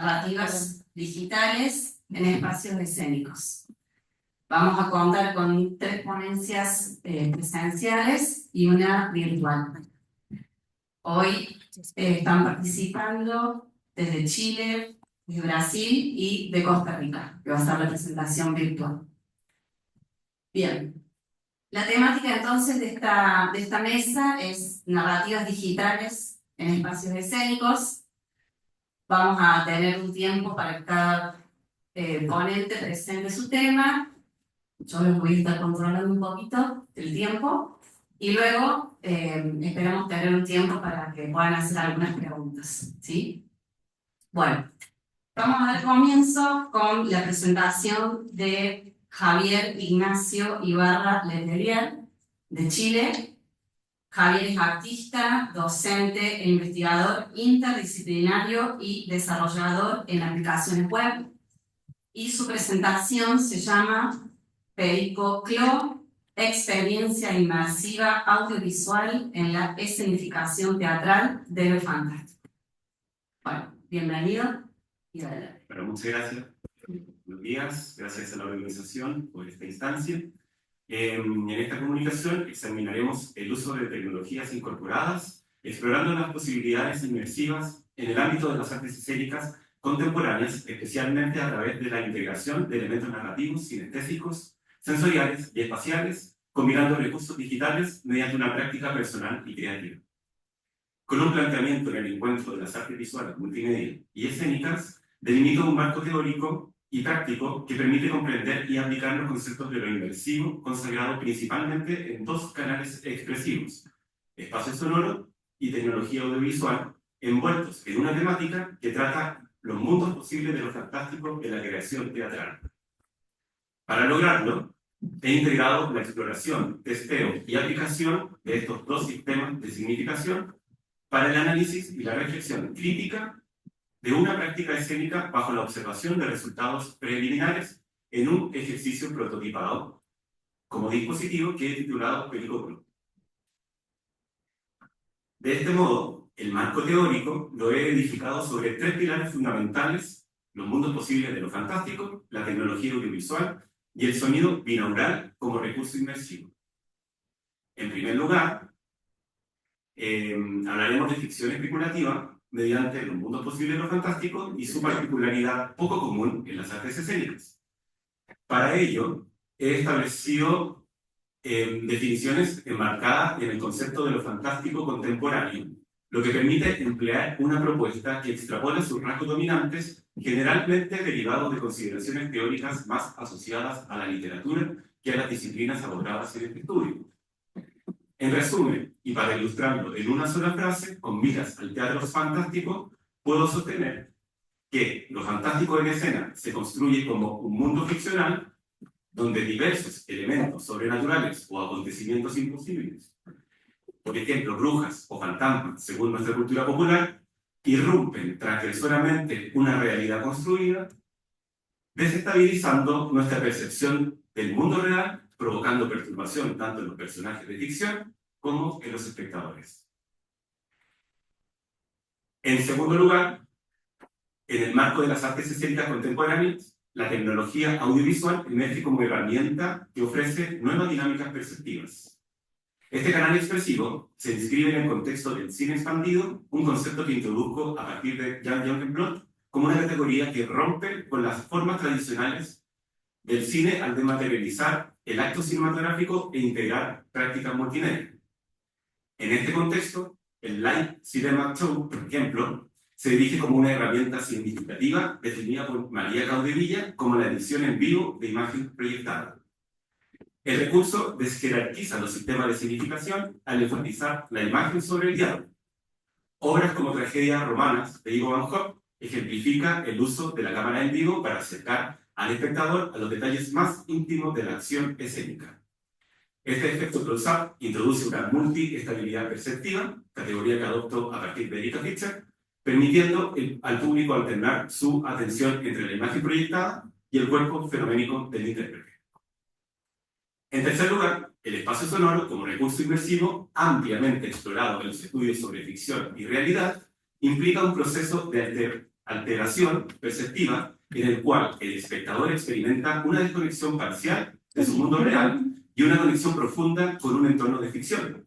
narrativas digitales en espacios escénicos. Vamos a contar con 3 ponencias presenciales y una virtual. Hoy están participando desde Chile, de Brasil y de Costa Rica, que va a ser la presentación virtual. Bien. La temática entonces de esta mesa es narrativas digitales en espacios escénicos. Vamos a tener un tiempo para que cada ponente presente su tema. Yo les voy a estar controlando un poquito el tiempo. Y luego esperamos tener un tiempo para que puedan hacer algunas preguntas, ¿sí? Bueno, vamos a dar comienzo con la presentación de Javier Ignacio Ibarra Letelier, de Chile. Javier es artista, docente e investigador interdisciplinario y desarrollador en aplicaciones web. Y su presentación se llama Pericoclo, experiencia inmersiva audiovisual en la escenificación teatral de lo fantástico. Bueno, bienvenido y adelante. Bueno, muchas gracias. Buenos días, gracias a la organización por esta instancia. En esta comunicación examinaremos el uso de tecnologías incorporadas, explorando las posibilidades inmersivas en el ámbito de las artes escénicas contemporáneas, especialmente a través de la integración de elementos narrativos, cinestésicos, sensoriales y espaciales, combinando recursos digitales mediante una práctica personal y creativa. Con un planteamiento en el encuentro de las artes visuales, multimedia y escénicas, delimito un marco teórico y práctico que permite comprender y aplicar los conceptos de lo inmersivo, consagrado principalmente en 2 canales expresivos: espacio sonoro y tecnología audiovisual, envueltos en una temática que trata los mundos posibles de lo fantástico en la creación teatral. Para lograrlo, he integrado la exploración, testeo y aplicación de estos 2 sistemas de significación para el análisis y la reflexión crítica de una práctica escénica bajo la observación de resultados preliminares en un ejercicio prototipado como dispositivo que he titulado Pericoclo. De este modo, el marco teórico lo he edificado sobre 3 pilares fundamentales: los mundos posibles de lo fantástico, la tecnología audiovisual y el sonido binaural como recurso inmersivo. En primer lugar, hablaremos de ficción especulativa mediante los mundos posibles de lo fantástico y su particularidad poco común en las artes escénicas. Para ello, he establecido definiciones enmarcadas en el concepto de lo fantástico contemporáneo, lo que permite emplear una propuesta que extrapola sus rasgos dominantes, generalmente derivados de consideraciones teóricas más asociadas a la literatura que a las disciplinas abordadas en este estudio. En resumen, y para ilustrarlo en una sola frase, con miras al teatro fantástico, puedo sostener que lo fantástico en escena se construye como un mundo ficcional donde diversos elementos sobrenaturales o acontecimientos imposibles, por ejemplo, brujas o fantasmas, según nuestra cultura popular, irrumpen transgresoramente una realidad construida, desestabilizando nuestra percepción del mundo real, provocando perturbación tanto en los personajes de ficción como en los espectadores. En segundo lugar, en el marco de las artes escénicas contemporáneas, la tecnología audiovisual emerge como herramienta que ofrece nuevas dinámicas perceptivas. Este canal expresivo se inscribe en el contexto del cine expandido, un concepto que introdujo a partir de Jan Jonkenblot como una categoría que rompe con las formas tradicionales del cine al dematerializar el acto cinematográfico e integrar prácticas multimedia. En este contexto, el Live Cinema Show, por ejemplo, se dirige como una herramienta significativa definida por María Caudevilla como la edición en vivo de imagen proyectada. El recurso desjerarquiza los sistemas de significación al enfatizar la imagen sobre el diálogo. Obras como Tragedias Romanas de Ivo Van Gogh ejemplifica el uso de la cámara en vivo para acercar al espectador a los detalles más íntimos de la acción escénica. Este efecto close-up introduce una multi-estabilidad perceptiva, categoría que adoptó a partir de Erika Fischer, permitiendo al público alternar su atención entre la imagen proyectada y el cuerpo fenoménico del intérprete. En tercer lugar, el espacio sonoro como recurso inmersivo, ampliamente explorado en los estudios sobre ficción y realidad, implica un proceso de alteración perceptiva en el cual el espectador experimenta una desconexión parcial de su mundo real y una conexión profunda con un entorno de ficción.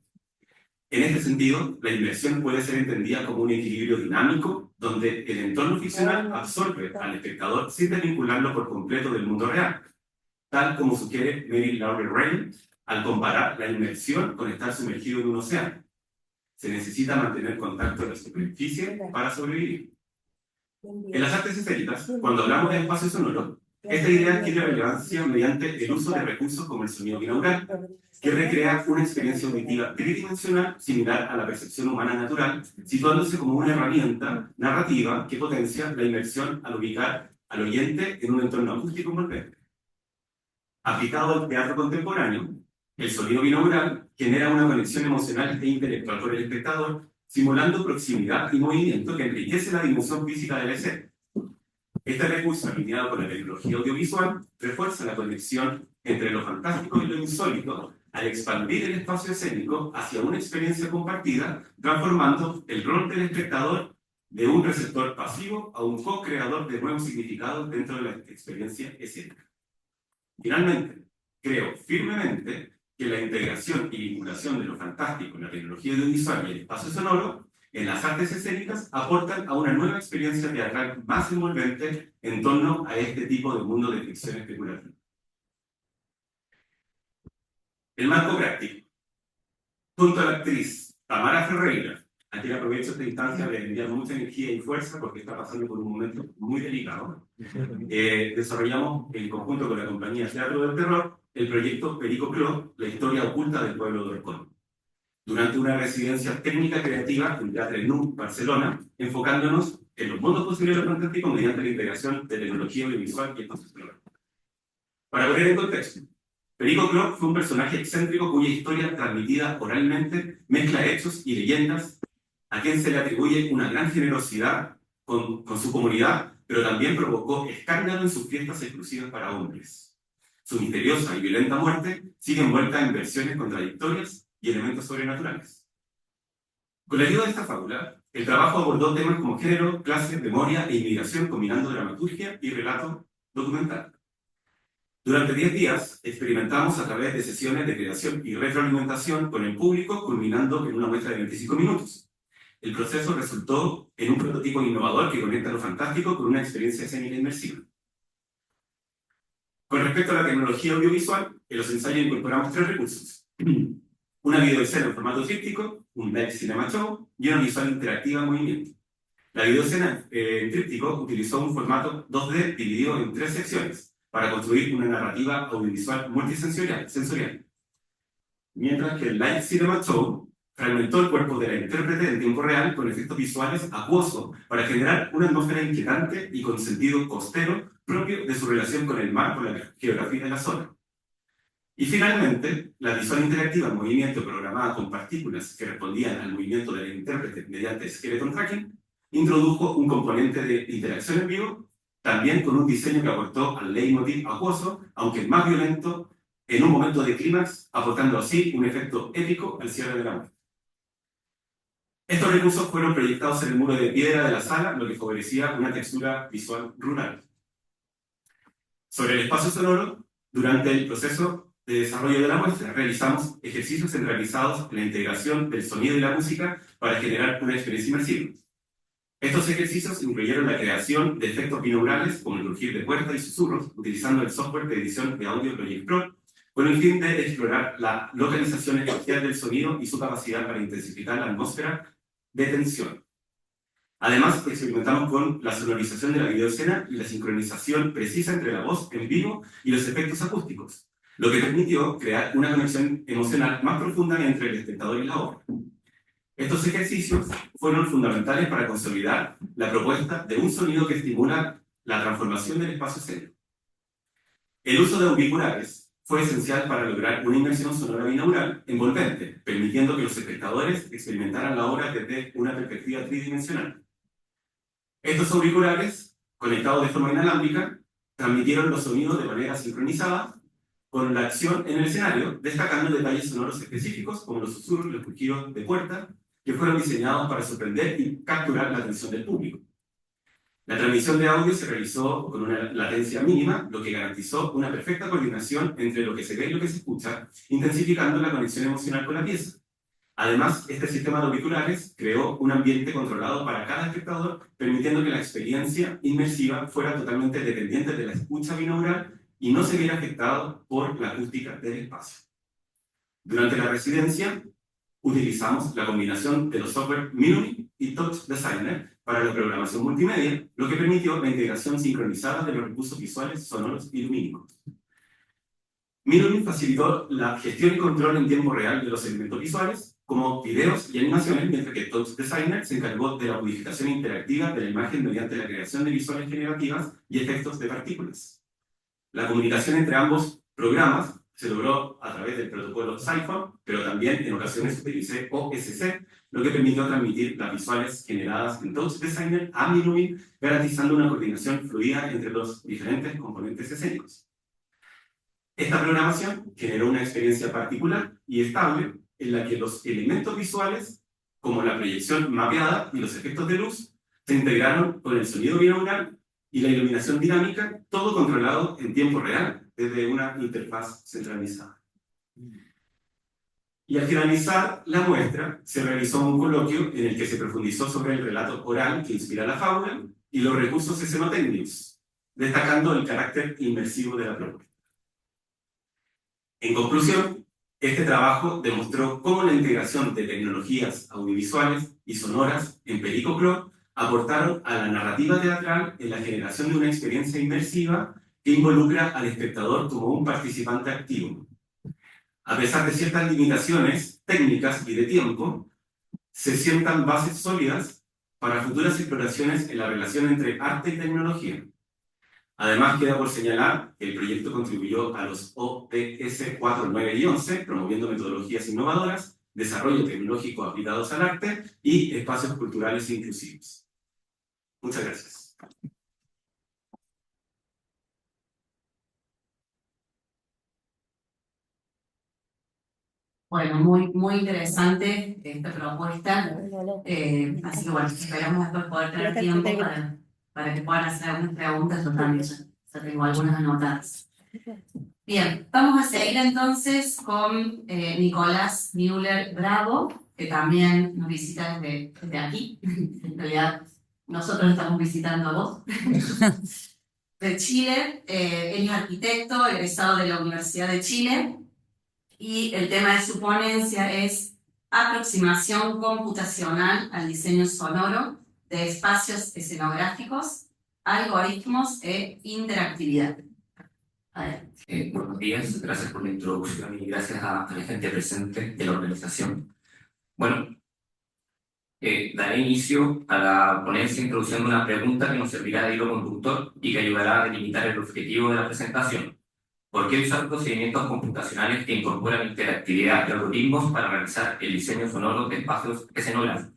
En este sentido, la inmersión puede ser entendida como un equilibrio dinámico donde el entorno ficcional absorbe al espectador sin desvincularlo por completo del mundo real, tal como sugiere Mary Laurel Rain al comparar la inmersión con estar sumergido en un océano. Se necesita mantener contacto en la superficie para sobrevivir. En las artes escénicas, cuando hablamos de espacio sonoro, esta idea adquiere relevancia mediante el uso de recursos como el sonido binaural, que recrea una experiencia auditiva tridimensional similar a la percepción humana natural, situándose como una herramienta narrativa que potencia la inmersión al ubicar al oyente en un entorno acústico envolvente. Aplicado al teatro contemporáneo, el sonido binaural genera una conexión emocional e intelectual con el espectador, simulando proximidad y movimiento que enriquece la dimensión física de la escena. Este recurso, alineado con la tecnología audiovisual, refuerza la conexión entre lo fantástico y lo insólito al expandir el espacio escénico hacia una experiencia compartida, transformando el rol del espectador de un receptor pasivo a un co-creador de nuevos significados dentro de la experiencia escénica. Finalmente, creo firmemente que la integración y vinculación de lo fantástico en la tecnología audiovisual y el espacio sonoro en las artes escénicas aportan a una nueva experiencia teatral más envolvente en torno a este tipo de mundo de ficción especulativa. El marco práctico. Junto a la actriz Tamara Ferreira, a quien aprovecho esta instancia de enviar mucha energía y fuerza porque está pasando por un momento muy delicado, desarrollamos en conjunto con la compañía Teatro del Terror el proyecto Perico Club, la historia oculta del pueblo de Orcón, durante una residencia técnica creativa en Teatre NU, Barcelona, enfocándonos en los mundos posibles de lo fantástico mediante la integración de tecnología audiovisual y espacio sonoro. Para poner en contexto, Perico Club fue un personaje excéntrico cuya historia transmitida oralmente mezcla hechos y leyendas, a quien se le atribuye una gran generosidad con su comunidad, pero también provocó escándalo en sus fiestas exclusivas para hombres. Su misteriosa y violenta muerte sigue envuelta en versiones contradictorias y elementos sobrenaturales. Con la ayuda de esta fábula, el trabajo abordó temas como género, clase, memoria e inmigración, combinando dramaturgia y relato documental. Durante 10 días experimentamos a través de sesiones de creación y retroalimentación con el público, culminando en una muestra de 25 minutos. El proceso resultó en un prototipo innovador que conecta lo fantástico con una experiencia escénica inmersiva. Con respecto a la tecnología audiovisual, en los ensayos incorporamos 3 recursos. Una videoescena en formato tríptico, un live cinema show y una visual interactiva en movimiento. La videoescena en tríptico utilizó un formato 2D dividido en 3 secciones para construir una narrativa audiovisual multisensorial. Mientras que el live cinema show fragmentó el cuerpo de la intérprete en tiempo real con efectos visuales acuosos para generar una atmósfera inquietante y con sentido costero propio de su relación con el mar por la geografía de la zona. Y finalmente, la visual interactiva en movimiento programada con partículas que respondían al movimiento de la intérprete mediante skeleton tracking introdujo un componente de interacción en vivo, también con un diseño que aportó al leitmotiv acuoso, aunque más violento, en un momento de clímax, aportando así un efecto épico al cierre de la muerte. Estos recursos fueron proyectados en el muro de piedra de la sala, lo que favorecía una textura visual rural. Sobre el espacio sonoro, durante el proceso de desarrollo de la muestra, realizamos ejercicios centralizados en la integración del sonido y la música para generar una experiencia inmersiva. Estos ejercicios incluyeron la creación de efectos binaurales como el rugir de puertas y susurros, utilizando el software de edición de audio Project Pro, con el fin de explorar la localización espacial del sonido y su capacidad para intensificar la atmósfera de tensión. Además, experimentamos con la sonorización de la videoescena y la sincronización precisa entre la voz en vivo y los efectos acústicos, lo que permitió crear una conexión emocional más profunda entre el espectador y la obra. Estos ejercicios fueron fundamentales para consolidar la propuesta de un sonido que estimula la transformación del espacio escénico. El uso de auriculares fue esencial para lograr una inmersión sonora binaural envolvente, permitiendo que los espectadores experimentaran la obra desde una perspectiva tridimensional. Estos auriculares, conectados de forma inalámbrica, transmitieron los sonidos de manera sincronizada con la acción en el escenario, destacando detalles sonoros específicos como los susurros y los crujidos de puerta, que fueron diseñados para sorprender y capturar la atención del público. La transmisión de audio se realizó con una latencia mínima, lo que garantizó una perfecta coordinación entre lo que se ve y lo que se escucha, intensificando la conexión emocional con la pieza. Además, este sistema de auriculares creó un ambiente controlado para cada espectador, permitiendo que la experiencia inmersiva fuera totalmente dependiente de la escucha binaural y no se viera afectado por la acústica del espacio. Durante la residencia, utilizamos la combinación de los software Minumi y Touch Designer para la programación multimedia, lo que permitió la integración sincronizada de los recursos visuales, sonoros y lumínicos. Minumi facilitó la gestión y control en tiempo real de los elementos visuales, como videos y animaciones, mientras que Touch Designer se encargó de la modificación interactiva de la imagen mediante la creación de visuales generativas y efectos de partículas. La comunicación entre ambos programas se logró a través del protocolo Cypher, pero también en ocasiones utilicé OSC, lo que permitió transmitir las visuales generadas en Touch Designer a Minumi, garantizando una coordinación fluida entre los diferentes componentes escénicos. Esta programación generó una experiencia particular y estable en la que los elementos visuales, como la proyección mapeada y los efectos de luz, se integraron con el sonido binaural y la iluminación dinámica, todo controlado en tiempo real desde una interfaz centralizada. Y al finalizar la muestra, se realizó un coloquio en el que se profundizó sobre el relato oral que inspira la fábula y los recursos escenotécnicos, destacando el carácter inmersivo de la propuesta. En conclusión, este trabajo demostró cómo la integración de tecnologías audiovisuales y sonoras en Pericoclo aportaron a la narrativa teatral en la generación de una experiencia inmersiva que involucra al espectador como un participante activo. A pesar de ciertas limitaciones técnicas y de tiempo, se sientan bases sólidas para futuras exploraciones en la relación entre arte y tecnología. Además, queda por señalar que el proyecto contribuyó a los ODS 4, 9 y 11, promoviendo metodologías innovadoras, desarrollo tecnológico aplicados al arte y espacios culturales inclusivos. Muchas gracias. Bueno, muy interesante esta propuesta. Así que bueno, esperamos después poder tener tiempo para que puedan hacer algunas preguntas. Yo también ya tengo algunas anotadas. Bien, vamos a seguir entonces con Nicolás Müller Bravo, que también nos visita desde aquí. En realidad, nosotros estamos visitando a vos. De Chile. Él es arquitecto, egresado de la Universidad de Chile. Y el tema de su ponencia es aproximación computacional al diseño sonoro de espacios escenográficos, algoritmos e interactividad. Buenos días, gracias por la introducción y gracias a la gente presente de la organización. Bueno, daré inicio a la ponencia introduciendo una pregunta que nos servirá de hilo conductor y que ayudará a delimitar el objetivo de la presentación. ¿Por qué usar procedimientos computacionales que incorporan interactividad y algoritmos para realizar el diseño sonoro de espacios escenográficos?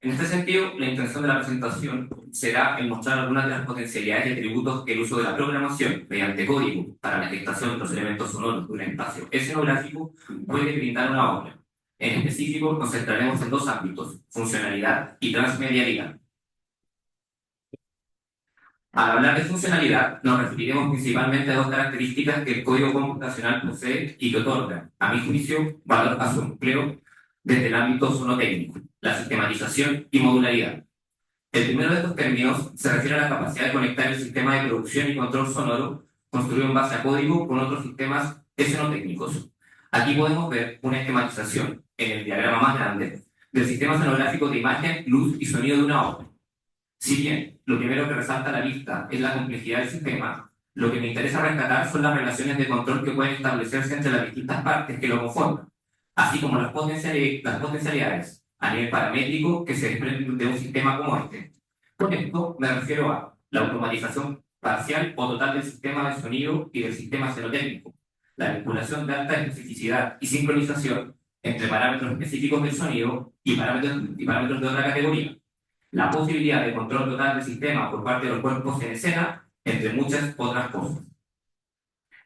En este sentido, la intención de la presentación será el mostrar algunas de las potencialidades y atributos que el uso de la programación mediante código para la gestación de los elementos sonoros de un espacio escenográfico puede brindar a una obra. En específico, nos centraremos en dos ámbitos: funcionalidad y transmedialidad. Al hablar de funcionalidad, nos referiremos principalmente a dos características que el código computacional posee y que otorgan, a mi juicio, valor a su empleo desde el ámbito sonotécnico: la sistematización y modularidad. El primero de estos términos se refiere a la capacidad de conectar el sistema de producción y control sonoro construido en base a código con otros sistemas escenotécnicos. Aquí podemos ver una esquematización en el diagrama más grande del sistema escenográfico de imagen, luz y sonido de una obra. Si bien lo primero que resalta a la vista es la complejidad del sistema, lo que me interesa rescatar son las relaciones de control que pueden establecerse entre las distintas partes que lo conforman, así como las potencialidades a nivel paramétrico que se desprenden de un sistema como este. Con esto me refiero a la automatización parcial o total del sistema de sonido y del sistema escenotécnico, la vinculación de alta especificidad y sincronización entre parámetros específicos del sonido y parámetros de otra categoría, la posibilidad de control total del sistema por parte de los cuerpos en escena, entre muchas otras cosas.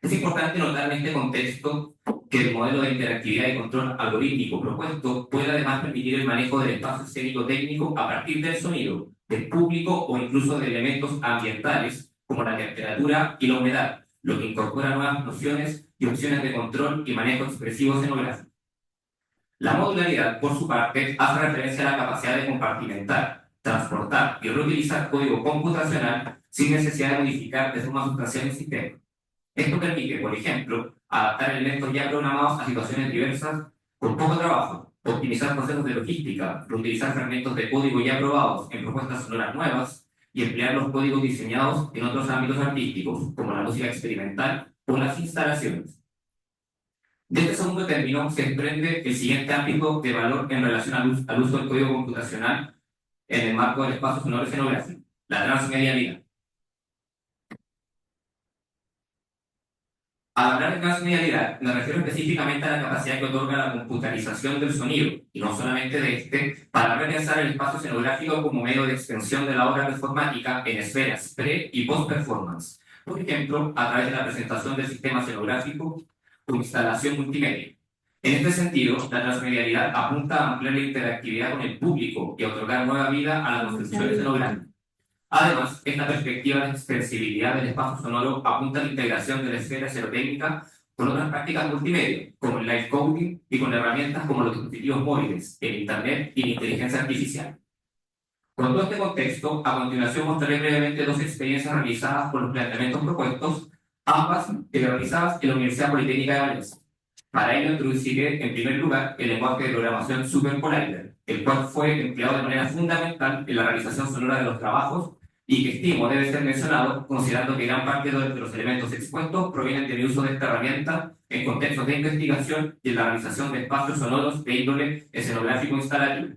Es importante notar en este contexto que el modelo de interactividad y control algorítmico propuesto puede además permitir el manejo del espacio escénico técnico a partir del sonido, del público o incluso de elementos ambientales como la temperatura y la humedad, lo que incorpora nuevas nociones y opciones de control y manejo expresivo escenográfico. La modularidad, por su parte, hace referencia a la capacidad de compartimentar, transportar y reutilizar código computacional sin necesidad de modificar de forma sustancial el sistema. Esto permite, por ejemplo, adaptar elementos ya programados a situaciones diversas con poco trabajo, optimizar procesos de logística, reutilizar fragmentos de código ya probados en propuestas sonoras nuevas y emplear los códigos diseñados en otros ámbitos artísticos, como la música experimental o las instalaciones. De este segundo término se desprende el siguiente ámbito de valor en relación al uso del código computacional en el marco del espacio sonoro escenográfico, la transmedialidad. Al hablar de transmedialidad, me refiero específicamente a la capacidad que otorga la computarización del sonido, y no solamente de este, para repensar el espacio escenográfico como medio de extensión de la obra performática en esferas pre- y post-performance. Por ejemplo, a través de la presentación del sistema escenográfico con instalación multimedia. En este sentido, la transmedialidad apunta a ampliar la interactividad con el público y a otorgar nueva vida a la construcción escenográfica. Además, esta perspectiva de extensibilidad del espacio sonoro apunta a la integración de la esfera escenotécnica con otras prácticas multimedia, como el live coding y con herramientas como los dispositivos móviles, el Internet y la inteligencia artificial. Con todo este contexto, a continuación mostraré brevemente dos experiencias realizadas por los planteamientos propuestos, ambas realizadas en la Universidad Politécnica de Valencia. Para ello introduciré en primer lugar el lenguaje de programación SuperCollider, el cual fue empleado de manera fundamental en la realización sonora de los trabajos y que estimo debe ser mencionado considerando que gran parte de los elementos expuestos provienen del uso de esta herramienta en contextos de investigación y en la realización de espacios sonoros de índole escenográfico instalativo.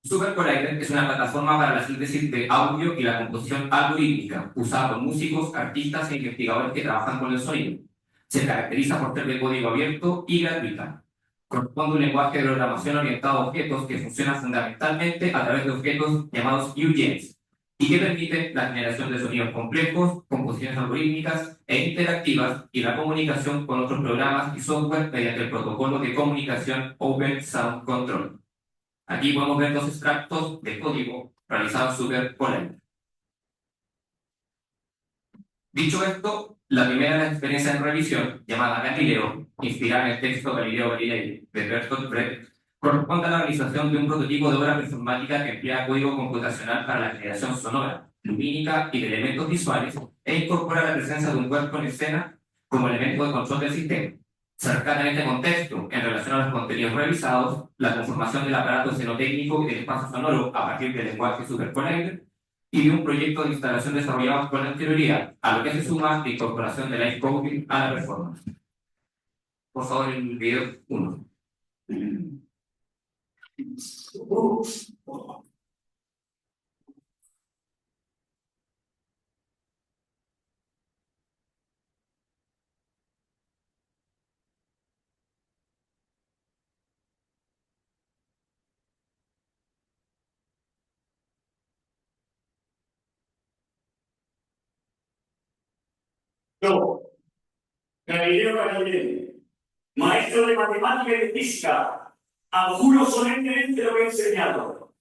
SuperCollider es una plataforma para la síntesis de audio y la composición algorítmica, usada por músicos, artistas e investigadores que trabajan con el sonido. Se caracteriza por ser de código abierto y gratuita. Corresponde a un lenguaje de programación orientado a objetos que funciona fundamentalmente a través de objetos llamados UGENs y que permite la generación de sonidos complejos, composiciones algorítmicas e interactivas y la comunicación con otros programas y software mediante el protocolo de comunicación Open Sound Control. Aquí podemos ver dos extractos de código realizados en SuperCollider. Dicho esto, la primera de las experiencias en revisión, llamada Galileo, inspirada en el texto Galileo Galilei de Bertolt Brecht, corresponde a la realización de un prototipo de obra performática que emplea código computacional para la generación sonora, lumínica y de elementos visuales e incorpora la presencia de un cuerpo en escena como elemento de control del sistema. Se rescata en este contexto, en relación a los contenidos revisados, la conformación del aparato escenotécnico y del espacio sonoro a partir del lenguaje SuperCollider y de un proyecto de instalación desarrollado con anterioridad, a lo que se suma la incorporación de live coding a la performance. Por favor, el video 1. Yo, Galileo Galilei, maestro de matemática y de física, abjuro solemnemente lo que he enseñado,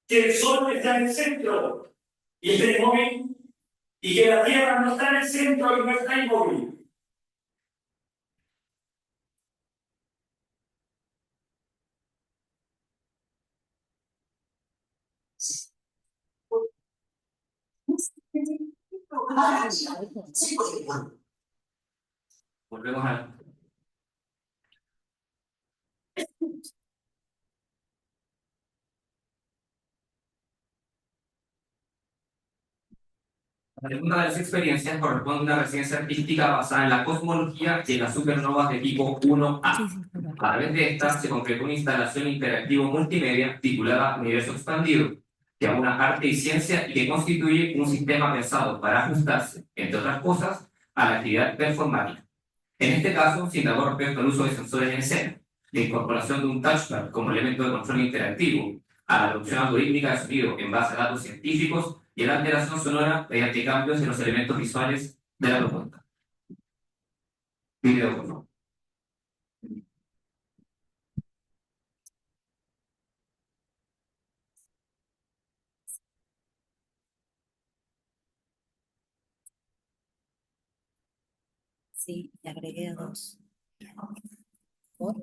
que el sol está en el centro y está inmóvil, y que la Tierra no está en el centro y no está inmóvil. Volvemos a la segunda de las experiencias corresponde a una residencia artística basada en la cosmología y en las supernovas de tipo 1A. A través de esta se concretó una instalación interactiva multimedia titulada Universo Expandido, que aúna arte y ciencia y que constituye un sistema pensado para ajustarse, entre otras cosas, a la actividad performática. En este caso, se indagó respecto al uso de sensores en escena, la incorporación de un touchpad como elemento de control interactivo, a la producción algorítmica de sonido en base a datos científicos y a la alteración sonora mediante cambios en los elementos visuales de la propuesta. Video, por favor. Sí, le agregué a 2. ¿Por?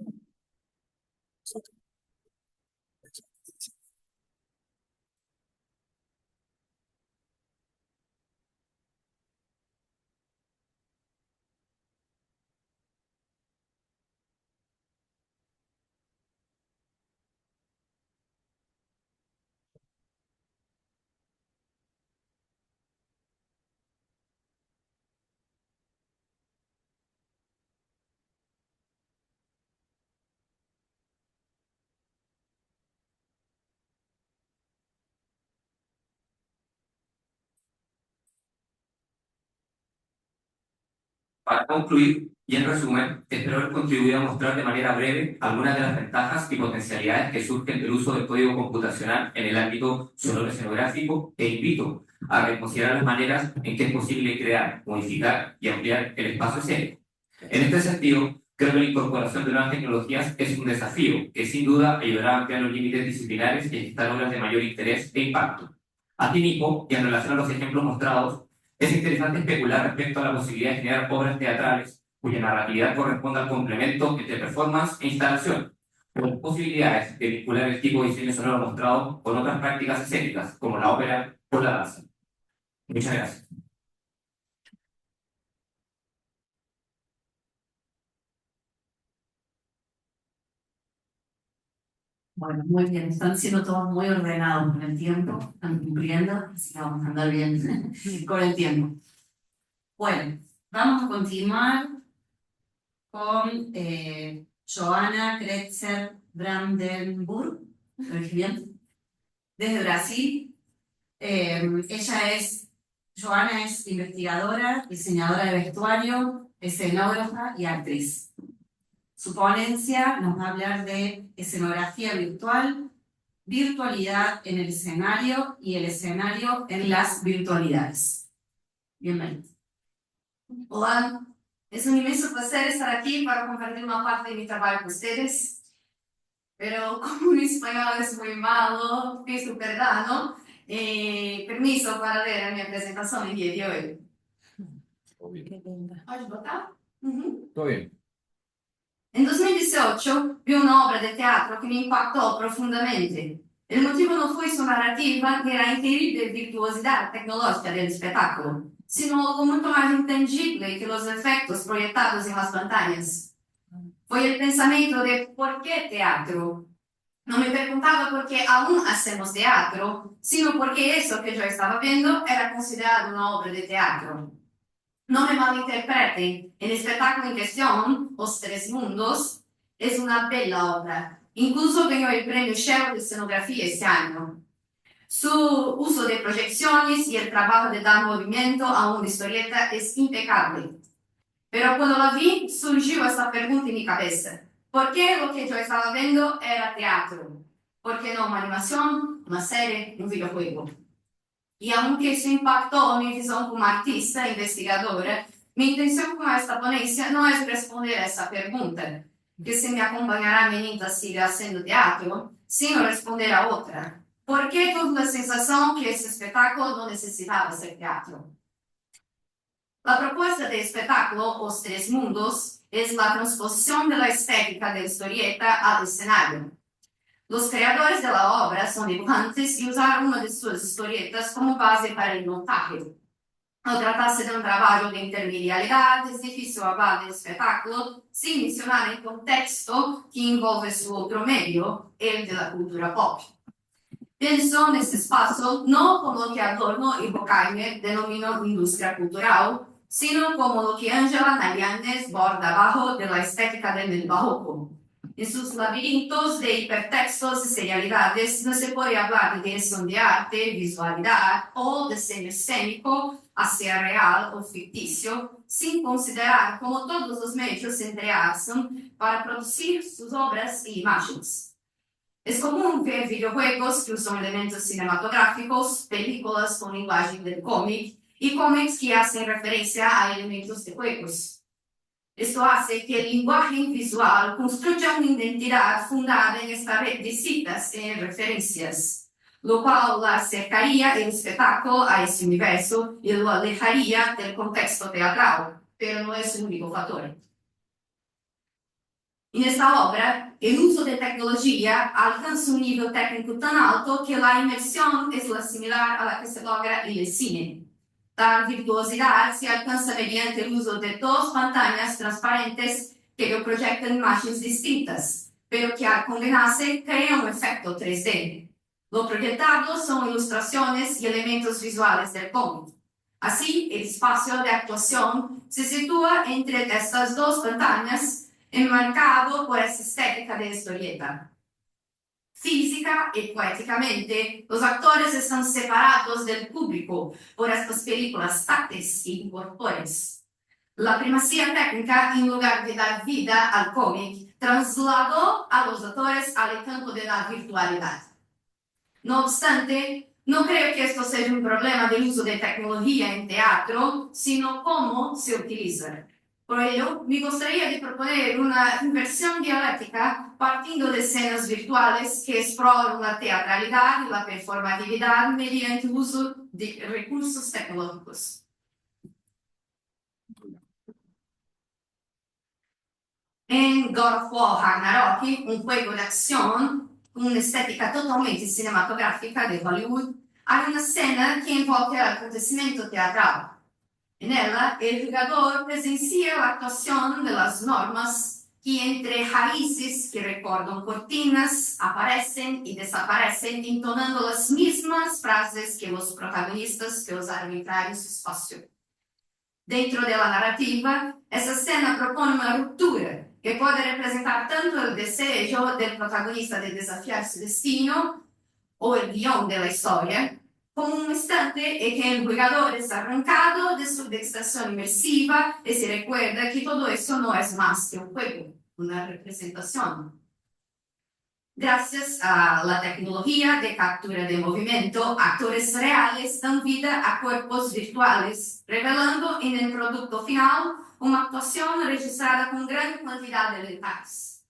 Para concluir, y en resumen, espero haber contribuido a mostrar de manera breve algunas de las ventajas y potencialidades que surgen del uso del código computacional en el ámbito sonoro-escenográfico e invito a reconsiderar las maneras en que es posible crear, modificar y ampliar el espacio escénico. En este sentido, creo que la incorporación de nuevas tecnologías es un desafío que sin duda ayudará a ampliar los límites disciplinares y a gestar obras de mayor interés e impacto. Asimismo, y en relación a los ejemplos mostrados, es interesante especular respecto a la posibilidad de generar obras teatrales cuya narratividad corresponda al complemento entre performance e instalación, o las posibilidades de vincular el tipo de diseño sonoro mostrado con otras prácticas escénicas, como la ópera o la danza. Muchas gracias. Bueno, muy bien, están siendo todos muy ordenados con el tiempo, están cumpliendo, así que vamos a andar bien con el tiempo. Bueno, vamos a continuar con Joana Kretzer Brandenburg, ¿lo dije bien? Desde Brasil. Joana es investigadora, diseñadora de vestuario, escenógrafa y actriz. Su ponencia nos va a hablar de escenografía virtual, virtualidad en el escenario y el escenario en las virtualidades. Bienvenido. Olá, es un inmenso placer estar aquí para compartir una parte de mi trabajo con ustedes. Pero como mi español es muy malo, pido perdón, permiso para leer mi presentación el día de hoy. Qué linda. ¿Puedes votar? Todo bien. En 2018 vi una obra de teatro que me impactó profundamente. El motivo no fue su narrativa ni la increíble virtuosidad tecnológica del espectáculo, sino algo mucho más intangible que los efectos proyectados en las pantallas. Fue el pensamiento de ¿por qué teatro? No me preguntaba por qué aún hacemos teatro, sino porque eso que yo estaba viendo era considerado una obra de teatro. No me malinterpreten, el espectáculo en cuestión, Os Tres Mundos, es una bella obra. Incluso ganó el premio Shell de escenografía este año. Su uso de proyecciones y el trabajo de dar movimiento a una historieta es impecable. Pero cuando la vi, surgió esta pregunta en mi cabeza. ¿Por qué lo que yo estaba viendo era teatro? ¿Por qué no una animación, una serie, un videojuego? Y aunque eso impactó mi visión como artista e investigadora, mi intención con esta ponencia no es responder a esa pregunta, que se me acompañará mientras siga haciendo teatro, sino responder a otra. ¿Por qué tuve la sensación que ese espectáculo no necesitaba ser teatro? La propuesta de espectáculo Os Tres Mundos es la transposición de la estética de la historieta al escenario. Los creadores de la obra son dibujantes y usaron una de sus historietas como base para el montaje. Al tratarse de un trabajo de intermedialidad, es difícil hablar del espectáculo sin mencionar el contexto que envuelve su otro medio, el de la cultura pop. Pienso en este espacio no como lo que Adorno y Horkheimer denominó industria cultural, sino como lo que Angela Narianes borda abajo de la estética del barroco. En sus laberintos de hipertextos y serialidades no se puede hablar de dirección de arte, visualidad o diseño escénico, hacia real o ficticio, sin considerar cómo todos los medios se entrelazan para producir sus obras y imágenes. Es común ver videojuegos que usan elementos cinematográficos, películas con lenguaje del cómic y cómics que hacen referencia a elementos de juegos. Esto hace que el lenguaje visual construya una identidad fundada en esta red de citas y referencias, lo cual la acercaría el espectáculo a ese universo y lo alejaría del contexto teatral, pero no es el único factor. En esta obra, el uso de tecnología alcanza un nivel técnico tan alto que la inmersión es la similar a la que se logra en el cine. Tal virtuosidad se alcanza mediante el uso de dos pantallas transparentes que proyectan imágenes distintas, pero que al combinarse crean un efecto 3D. Lo proyectado son ilustraciones y elementos visuales del cómic. Así, el espacio de actuación se sitúa entre estas dos pantallas, enmarcado por esa estética de historieta. Física y poéticamente, los actores están separados del público por estas películas táctiles y incorpóreas. La primacía técnica, en lugar de dar vida al cómic, trasladó a los actores al campo de la virtualidad. No obstante, no creo que esto sea un problema del uso de tecnología en teatro, sino cómo se utiliza. Por ello, me gustaría de proponer una inversión dialéctica partiendo de escenas virtuales que exploran la teatralidad y la performatividad mediante el uso de recursos tecnológicos. En God of War Ragnarok, un juego de acción con una estética totalmente cinematográfica de Hollywood, hay una escena que invoca el acontecimiento teatral. En ella, el jugador presencia la actuación de las normas que entre raíces que recuerdan cortinas aparecen y desaparecen entonando las mismas frases que los protagonistas que usaron entrar en su espacio. Dentro de la narrativa, esa escena propone una ruptura que puede representar tanto el deseo del protagonista de desafiar su destino o el guión de la historia, como un instante en que el jugador es arrancado de su distracción inmersiva y se recuerda que todo eso no es más que un juego, una representación. Gracias a la tecnología de captura de movimiento, actores reales dan vida a cuerpos virtuales, revelando en el producto final una actuación registrada con gran cantidad de detalles.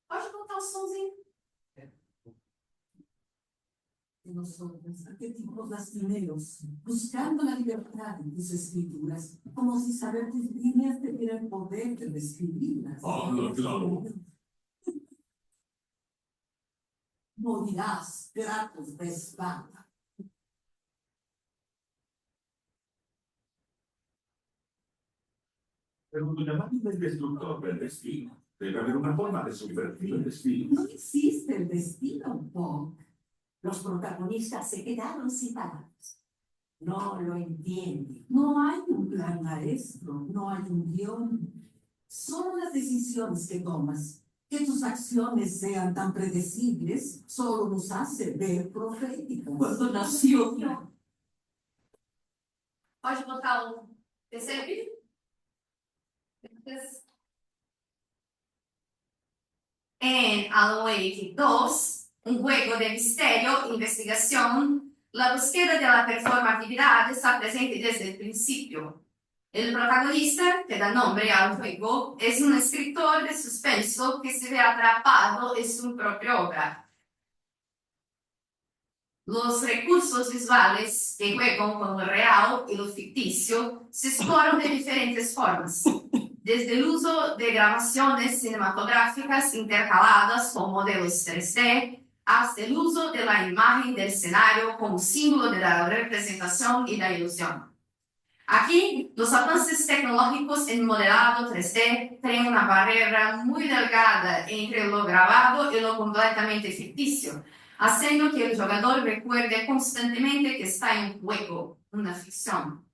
Pode botar o somzinho? Nosotros, arquetipos lastimeros, buscando la libertad en tus escrituras, como si saber tus líneas te diera el poder de describirlas. Morirás, Kratos de espada. Pero tu llamado es el destructor del destino. Debe haber una forma de subvertir el destino. No existe el destino, Bob. Los protagonistas se quedaron separados. No lo entienden. No hay un plan maestro, no hay un guión. Son las decisiones que tomas. Que tus acciones sean tan predecibles solo nos hace ver proféticas. Cuando nació. Pode botar o terceiro vídeo? En Alan Wake 2, un juego de misterio e investigación, la búsqueda de la performatividad está presente desde el principio. El protagonista, que da nombre al juego, es un escritor de suspenso que se ve atrapado en su propia obra. Los recursos visuales que juegan con lo real y lo ficticio se exploran de diferentes formas, desde el uso de grabaciones cinematográficas intercaladas con modelos 3D, hasta el uso de la imagen del escenario como símbolo de la representación y la ilusión. Aquí, los avances tecnológicos en modelado 3D crean una barrera muy delgada entre lo grabado y lo completamente ficticio, haciendo que el jugador recuerde constantemente que está en juego, una ficción.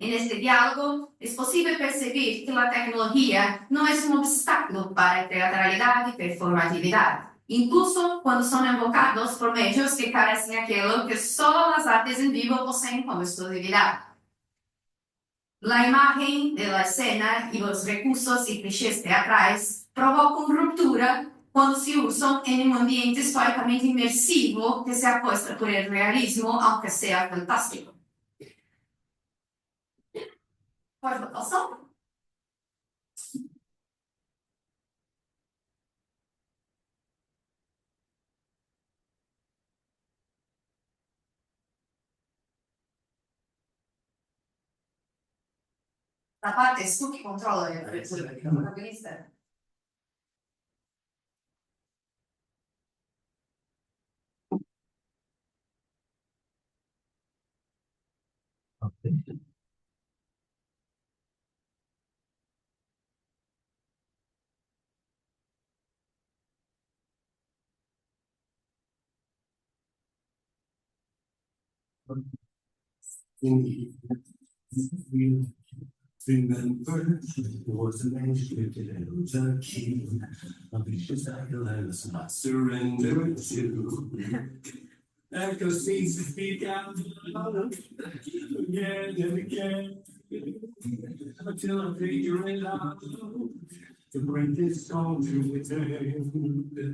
En este diálogo es posible percibir que la tecnología no es un obstáculo para teatralidad y performatividad, incluso cuando son invocados por medios que carecen de aquello que solo las artes en vivo poseen como exclusividad. La imagen de la escena y los recursos y clichés teatrales provocan ruptura cuando se usan en un ambiente históricamente inmersivo que se apuesta por el realismo, aunque sea fantástico. Pode botar o som? La parte es tú que controla el protagonista. Remember, it was an educated elder king. Ambitious islands not surrender to. Echo seems to speak out loud again and again. Until I figure it out to bring this song to its end.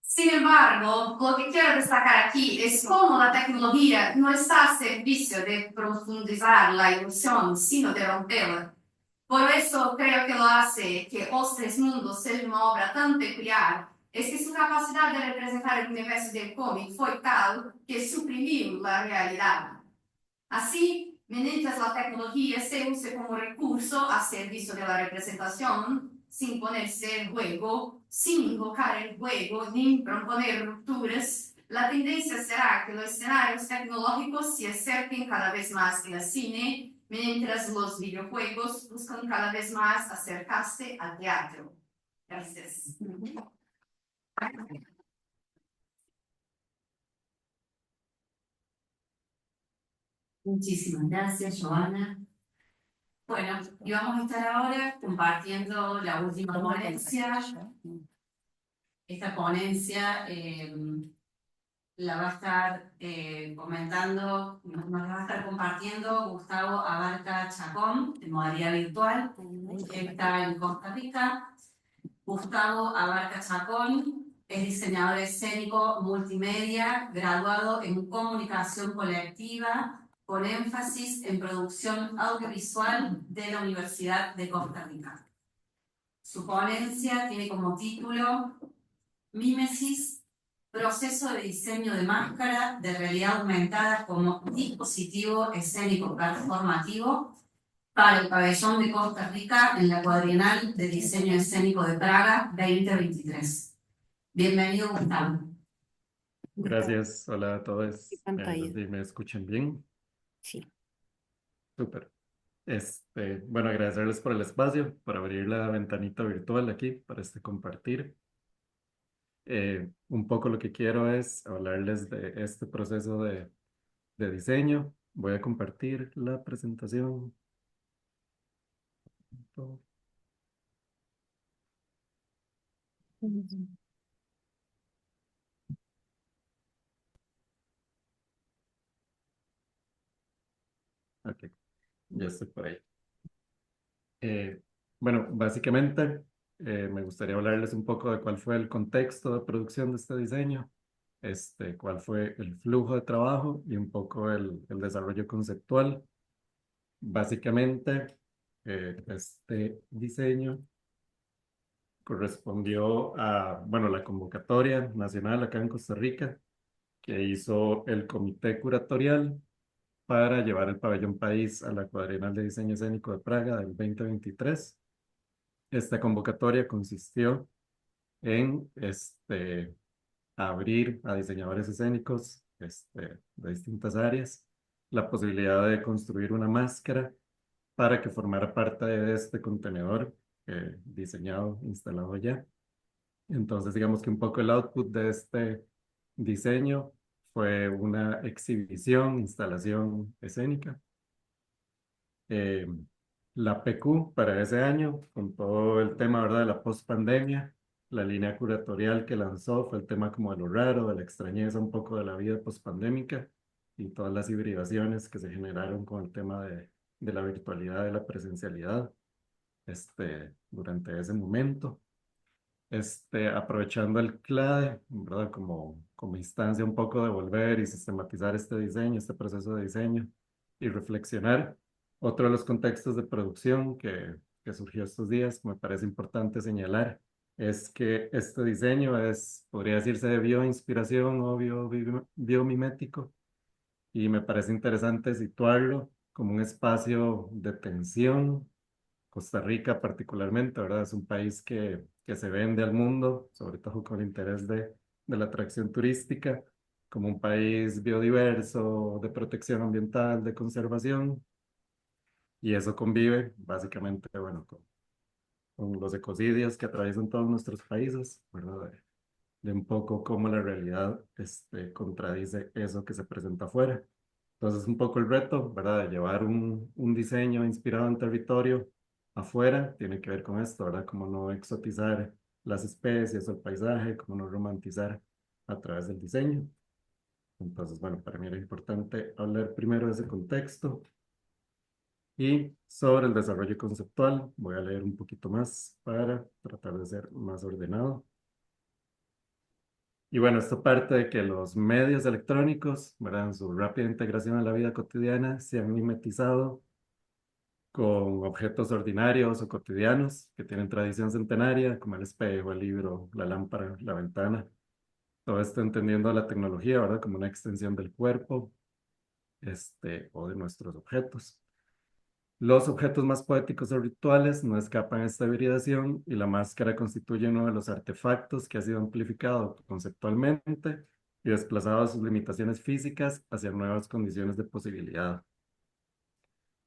Sin embargo, lo que quiero destacar aquí es cómo la tecnología no está a servicio de profundizar la ilusión, sino de romperla. Por eso creo que lo hace que Os Tres Mundos sea una obra tan peculiar, es que su capacidad de representar el universo del cómic fue tal que suprimió la realidad. Así, mientras la tecnología se use como recurso a servicio de la representación, sin ponerse en juego, sin invocar el juego, ni proponer rupturas, la tendencia será que los escenarios tecnológicos se acerquen cada vez más al cine, mientras los videojuegos buscan cada vez más acercarse al teatro. Gracias. Muchísimas gracias, Joana. Bueno, y vamos a estar ahora compartiendo la última ponencia. Esta ponencia la va a estar comentando, nos la va a estar compartiendo Gustavo Abarca Chacón, en modalidad virtual. Él está en Costa Rica. Gustavo Abarca Chacón es diseñador escénico multimedia, graduado en comunicación colectiva, con énfasis en producción audiovisual de la Universidad de Costa Rica. Su ponencia tiene como título Mímesis, proceso de diseño de máscara de realidad aumentada como dispositivo escénico performativo para el pabellón de Costa Rica en la Cuadrienal de Diseño Escénico de Praga 2023. Bienvenido, Gustavo. Gracias, hola a todos. Pantalla. ¿Me escuchan bien? Sí. Súper. Bueno, agradecerles por el espacio, por abrir la ventanita virtual aquí para compartir. Un poco lo que quiero es hablarles de este proceso de diseño. Voy a compartir la presentación. Ok, ya estoy por ahí. Bueno, básicamente me gustaría hablarles un poco de cuál fue el contexto de producción de este diseño, cuál fue el flujo de trabajo y un poco el desarrollo conceptual. Básicamente, este diseño correspondió a, bueno, la convocatoria nacional acá en Costa Rica que hizo el comité curatorial para llevar el pabellón país a la Cuadrienal de Diseño Escénico de Praga del 2023. Esta convocatoria consistió en abrir a diseñadores escénicos de distintas áreas la posibilidad de construir una máscara para que formara parte de este contenedor diseñado, instalado ya. Entonces, digamos que un poco el output de este diseño fue una exhibición, instalación escénica. La PQ para ese año, con todo el tema, ¿verdad?, de la post-pandemia, la línea curatorial que lanzó fue el tema como de lo raro, de la extrañeza un poco de la vida post-pandémica y todas las hibridaciones que se generaron con el tema de la virtualidad, de la presencialidad, durante ese momento. Aprovechando el CLADE, ¿verdad?, como instancia un poco de volver y sistematizar este diseño, este proceso de diseño y reflexionar. Otro de los contextos de producción que surgió estos días, me parece importante señalar, es que este diseño podría decirse de bioinspiración o biomimético, y me parece interesante situarlo como un espacio de tensión. Costa Rica particularmente, ¿verdad? Es un país que se vende al mundo, sobre todo con el interés de la atracción turística, como un país biodiverso, de protección ambiental, de conservación, y eso convive básicamente, bueno, con los ecocidios que atraviesan todos nuestros países, ¿verdad? De un poco cómo la realidad contradice eso que se presenta afuera. Entonces, un poco el reto, ¿verdad?, de llevar un diseño inspirado en territorio afuera, tiene que ver con esto, ¿verdad? Cómo no exotizar las especies o el paisaje, cómo no romantizar a través del diseño. Entonces, bueno, para mí era importante hablar primero de ese contexto. Y sobre el desarrollo conceptual, voy a leer un poquito más para tratar de ser más ordenado. Y bueno, esto parte de que los medios electrónicos, ¿verdad?, en su rápida integración en la vida cotidiana, se han mimetizado con objetos ordinarios o cotidianos que tienen tradición centenaria, como el espejo, el libro, la lámpara, la ventana. Todo esto entendiendo la tecnología, ¿verdad?, como una extensión del cuerpo, o de nuestros objetos. Los objetos más poéticos o rituales no escapan a esta hibridación, y la máscara constituye uno de los artefactos que ha sido amplificado conceptualmente y desplazado a sus limitaciones físicas hacia nuevas condiciones de posibilidad.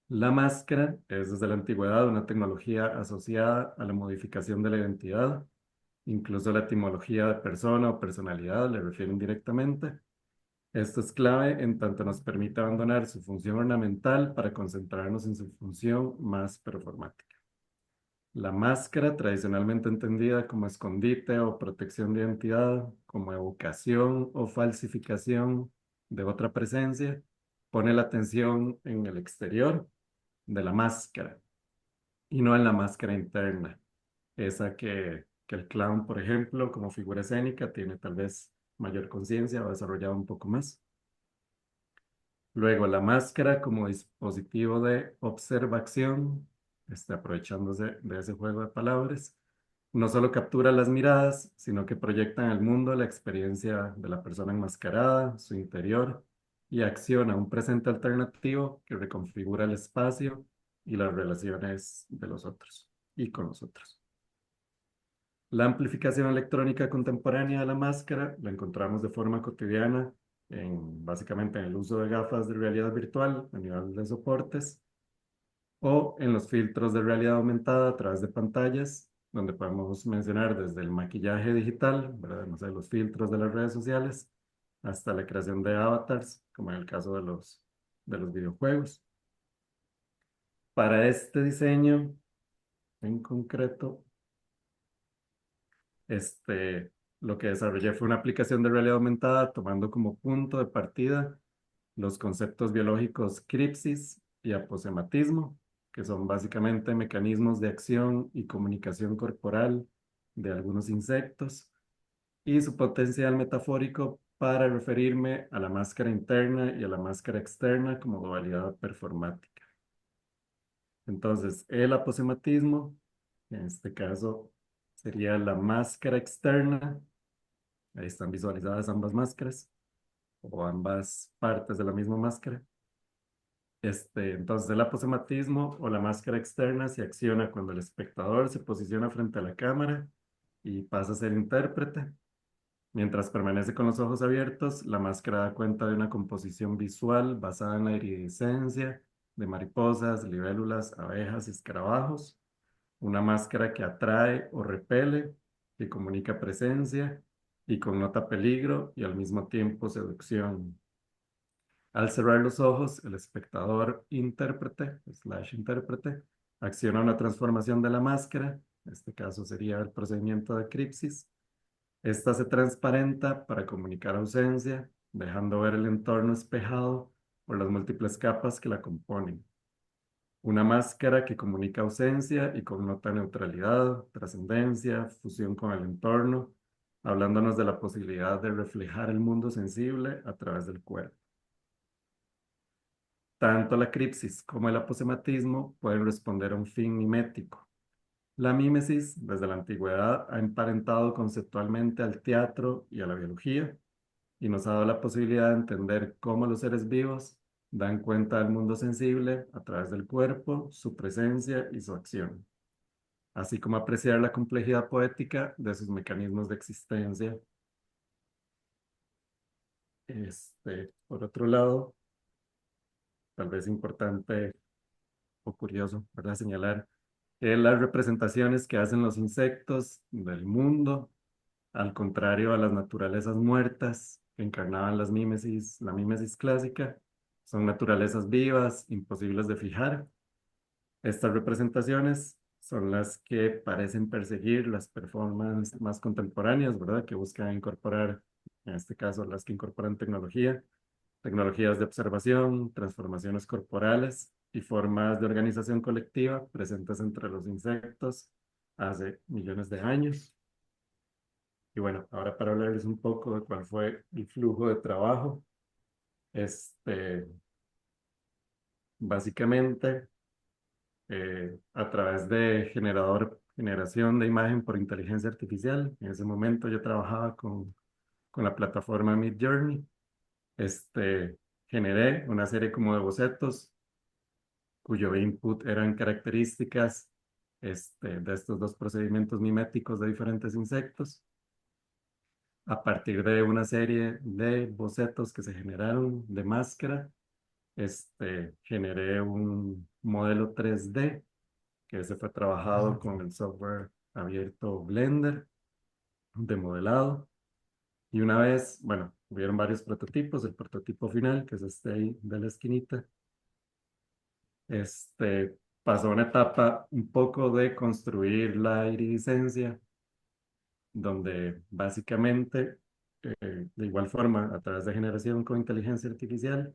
La máscara es desde la antigüedad una tecnología asociada a la modificación de la identidad. Incluso la etimología de persona o personalidad le refieren directamente. Esto es clave en tanto nos permite abandonar su función ornamental para concentrarnos en su función más performática. La máscara, tradicionalmente entendida como escondite o protección de identidad, como evocación o falsificación de otra presencia, pone la atención en el exterior de la máscara y no en la máscara interna, esa que el clown, por ejemplo, como figura escénica, tiene tal vez mayor conciencia o desarrollado un poco más. Luego, la máscara como dispositivo de observación, aprovechándose de ese juego de palabras, no solo captura las miradas, sino que proyecta en el mundo la experiencia de la persona enmascarada, su interior, y acciona un presente alternativo que reconfigura el espacio y las relaciones de los otros y con los otros. La amplificación electrónica contemporánea de la máscara la encontramos de forma cotidiana básicamente en el uso de gafas de realidad virtual a nivel de soportes, o en los filtros de realidad aumentada a través de pantallas, donde podemos mencionar desde el maquillaje digital, ¿verdad?, no sé, los filtros de las redes sociales, hasta la creación de avatars, como en el caso de los videojuegos. Para este diseño en concreto, lo que desarrollé fue una aplicación de realidad aumentada tomando como punto de partida los conceptos biológicos cripsis y aposematismo, que son básicamente mecanismos de acción y comunicación corporal de algunos insectos, y su potencial metafórico para referirme a la máscara interna y a la máscara externa como dualidad performática. Entonces, el aposematismo, en este caso, sería la máscara externa. Ahí están visualizadas ambas máscaras, o ambas partes de la misma máscara. Entonces, el aposematismo o la máscara externa se acciona cuando el espectador se posiciona frente a la cámara y pasa a ser intérprete. Mientras permanece con los ojos abiertos, la máscara da cuenta de una composición visual basada en la iridiscencia de mariposas, libélulas, abejas y escarabajos. Una máscara que atrae o repele, que comunica presencia y connota peligro y al mismo tiempo seducción. Al cerrar los ojos, el espectador intérprete, acciona una transformación de la máscara. En este caso sería el procedimiento de cripsis. Esta se transparenta para comunicar ausencia, dejando ver el entorno espejado por las múltiples capas que la componen. Una máscara que comunica ausencia y connota neutralidad, trascendencia, fusión con el entorno, hablándonos de la posibilidad de reflejar el mundo sensible a través del cuerpo. Tanto la cripsis como el aposematismo pueden responder a un fin mimético. La mímesis, desde la antigüedad, ha emparentado conceptualmente al teatro y a la biología y nos ha dado la posibilidad de entender cómo los seres vivos dan cuenta del mundo sensible a través del cuerpo, su presencia y su acción, así como apreciar la complejidad poética de sus mecanismos de existencia. Por otro lado, tal vez importante o curioso, ¿verdad? Señalar que las representaciones que hacen los insectos del mundo, al contrario a las naturalezas muertas que encarnaban la mímesis clásica, son naturalezas vivas, imposibles de fijar. Estas representaciones son las que parecen perseguir las performances más contemporáneas, ¿verdad? Que buscan incorporar, en este caso, las que incorporan tecnologías de observación, transformaciones corporales y formas de organización colectiva presentes entre los insectos hace millones de años. Y bueno, ahora para hablarles un poco de cuál fue el flujo de trabajo, básicamente a través de generación de imagen por inteligencia artificial. En ese momento yo trabajaba con la plataforma Midjourney. Generé una serie como de bocetos cuyo input eran características de estos dos procedimientos miméticos de diferentes insectos. A partir de una serie de bocetos que se generaron de máscara, generé un modelo 3D que se fue trabajado con el software abierto Blender de modelado. Y una vez, bueno, hubieron varios prototipos. El prototipo final, que es este ahí de la esquinita, pasó a una etapa un poco de construir la iridiscencia, donde básicamente, de igual forma, a través de generación con inteligencia artificial,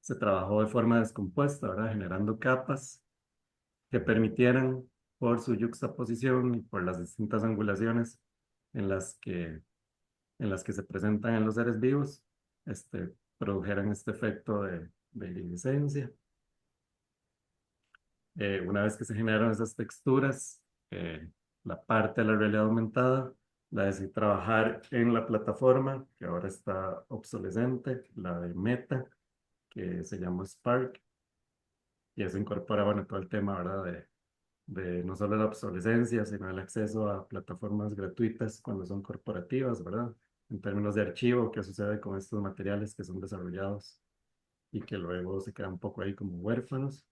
se trabajó de forma descompuesta, ¿verdad? Generando capas que permitieran, por su yuxtaposición y por las distintas angulaciones en las que, se presentan en los seres vivos, produjeran este efecto de iridescencia. Una vez que se generaron esas texturas, la parte de la realidad aumentada la decidí trabajar en la plataforma, que ahora está obsolescente, la de Meta, que se llama Spark, y eso incorpora, bueno, todo el tema, ¿verdad? De no solo la obsolescencia, sino el acceso a plataformas gratuitas cuando son corporativas, ¿verdad? En términos de archivo, ¿qué sucede con estos materiales que son desarrollados y que luego se quedan un poco ahí como huérfanos?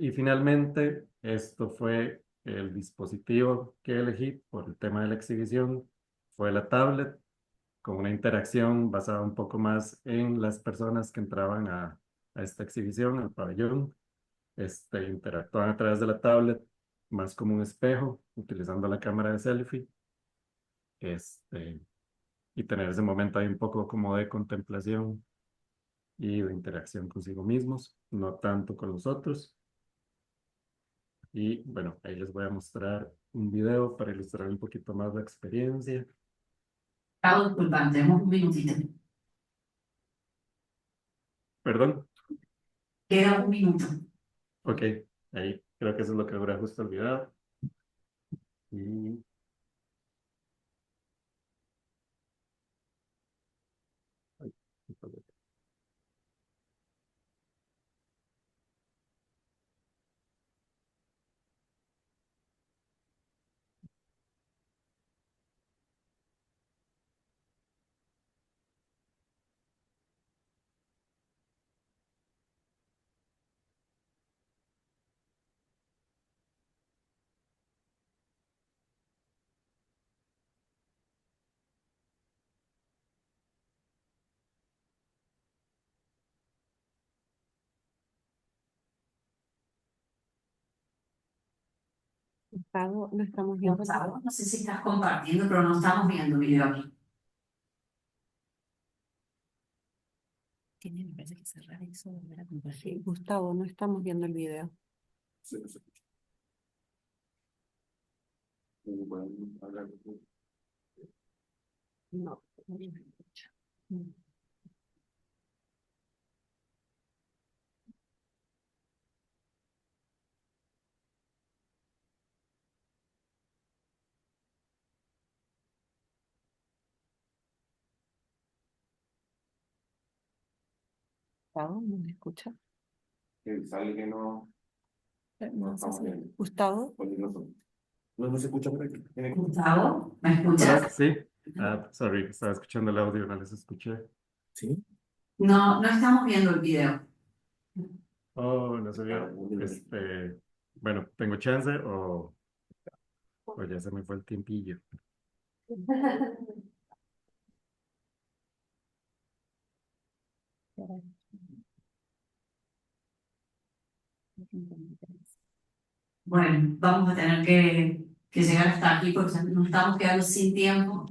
Y finalmente, esto fue el dispositivo que elegí por el tema de la exhibición, fue la tablet, con una interacción basada un poco más en las personas que entraban a esta exhibición, al pabellón. Interactúan a través de la tablet, más como un espejo, utilizando la cámara de selfie, y tener ese momento ahí un poco como de contemplación y de interacción consigo mismos, no tanto con los otros. Y bueno, ahí les voy a mostrar un video para ilustrar un poquito más la experiencia. Ciao, disculpa, tenemos un minutito. Perdón, Queda un minuto. ok, ahí creo que eso es lo que dura justo el video. Y ay, Gustavo, no estamos viendo. Gustavo, no sé si estás compartiendo, pero no estamos viendo video aquí. Me parece que cerrar eso, volver a Sí, compartir. Gustavo, no estamos viendo el video. Sí, sí. Bueno, hablar. No, no me escucha. Gustavo, ¿no me escucha? Sale que no. No sé estamos si- viendo. Gustavo, Porque no se escucha por aquí. Tiene que- Gustavo, ¿me Hola, escuchas? sí. Sorry, estaba escuchando el audio, no les escuché. ¿Sí? No, no estamos viendo el video. Oh, no se vio. Bueno, ¿tengo chance o ya se me fue el tiempillo? Bueno, vamos a tener que llegar hasta aquí porque nos estamos quedando sin tiempo.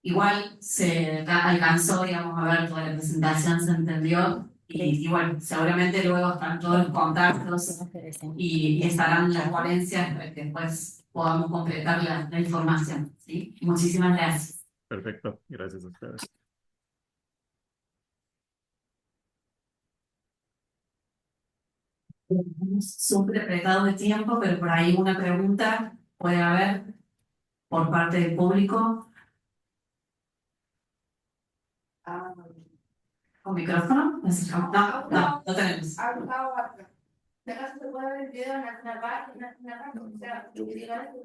Igual se alcanzó, digamos, a ver toda la presentación, se entendió. Y bueno, seguramente luego están todos los contactos y estarán las ponencias para que después podamos completar la información. ¿Sí? Muchísimas gracias. Perfecto, gracias a ustedes. Estamos súper apretados de tiempo, pero por ahí una pregunta puede haber por parte del público. ¿Con micrófono? No tenemos. Pero se puede ver el video en la página, o sea,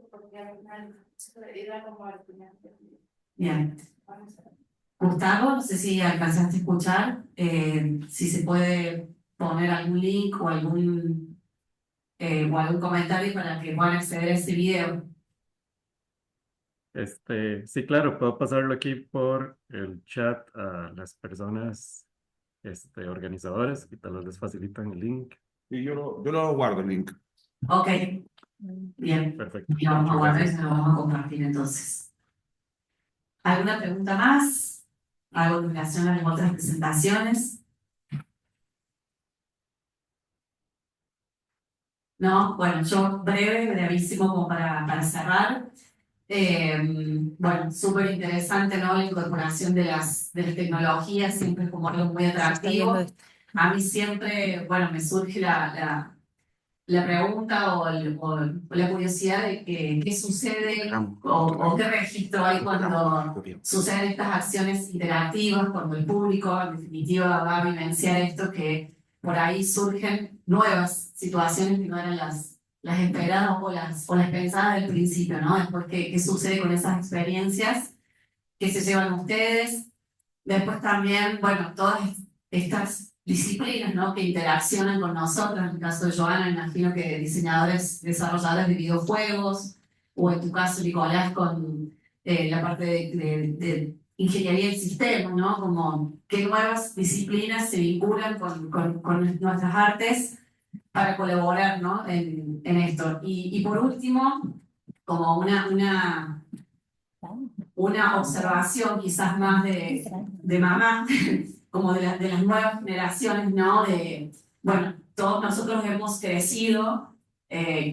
porque al final se era como al final. Bien. Gustavo, no sé si alcanzaste a escuchar, si se puede poner algún link o algún comentario para que puedan acceder a ese video. Sí, claro, puedo pasarlo aquí por el chat a las personas organizadoras y tal vez les facilitan el link. Y yo lo guardo el link. Ok, bien. Perfecto. Y lo vamos a Muchas guardar y gracias. se lo vamos a compartir entonces. ¿Alguna pregunta más? ¿Algo en relación a las otras presentaciones? No, bueno, yo brevísimo como para cerrar. Bueno, súper interesante, ¿no? La incorporación de las tecnologías siempre es como algo muy atractivo. A mí siempre, bueno, me surge la pregunta o la curiosidad de qué sucede o qué registro hay cuando suceden estas acciones interactivas, cuando el público en definitiva va a vivenciar esto, que por ahí surgen nuevas situaciones que no eran las esperadas o las pensadas del principio, ¿no? Después, ¿qué sucede con esas experiencias? ¿Qué se llevan ustedes? Después también, bueno, todas estas disciplinas, ¿no? Que interaccionan con nosotros. En el caso de Joana, me imagino que diseñadores, desarrolladores de videojuegos, o en tu caso, Nicolás, con la parte de ingeniería del sistema, ¿no? Como qué nuevas disciplinas se vinculan con nuestras artes para colaborar, ¿no? en esto. Y por último, como una observación quizás más de mamá, como de las nuevas generaciones, ¿no? Bueno, todos nosotros hemos crecido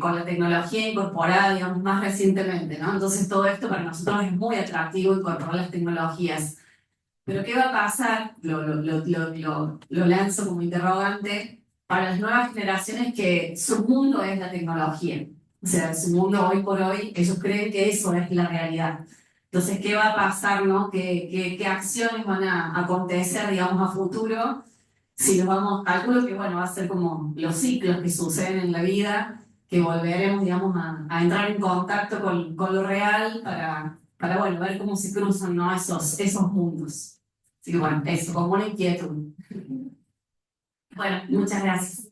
con la tecnología incorporada, digamos, más recientemente, ¿no? Entonces todo esto para nosotros es muy atractivo, incorporar las tecnologías. Pero ¿qué va a pasar? Lo lanzo como interrogante para las nuevas generaciones que su mundo es la tecnología. O sea, su mundo hoy por hoy, ellos creen que eso es la realidad. Entonces, ¿qué va a pasar, no? ¿Qué acciones van a acontecer, digamos, a futuro? Si nos vamos, calculo que, bueno, va a ser como los ciclos que suceden en la vida, que volveremos, digamos, a entrar en contacto con lo real para, bueno, ver cómo se cruzan, ¿no? esos mundos. Así que, bueno, eso, como una inquietud. Bueno, muchas gracias.